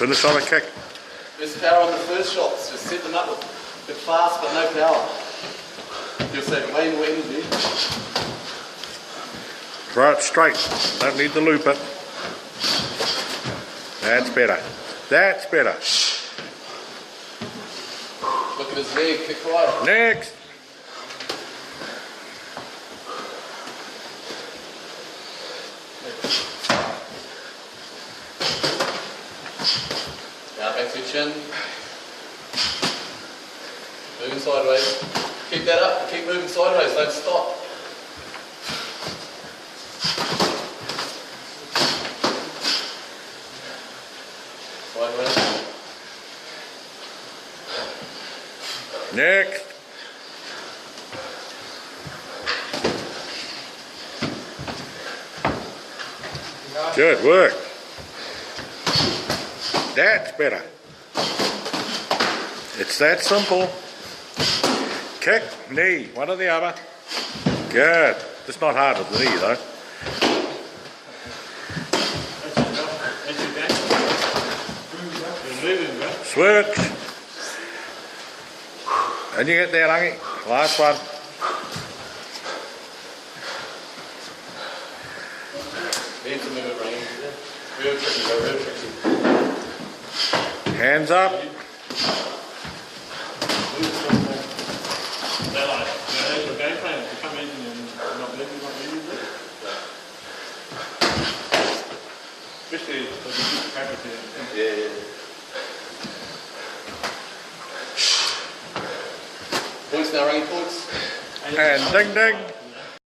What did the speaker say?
Finish on a kick. There's power on the first shots, just set them up a bit fast but no power. You'll save way more energy. Throw it straight. Don't need to loop it. That's better. That's better. Look at his leg, kick high. Next. Now back to your chin. Moving sideways. Keep that up, keep moving sideways, don't stop. Sideways. Next. Good work. That's better. It's that simple. Kick, knee, one or the other. Good. It's not hard with the knee though. Switch. And you get there, Lungy. Last one. Need to move it range. Real tricky, go real tricky. Hands up. Yeah. Points now, ranking points. And ding ding.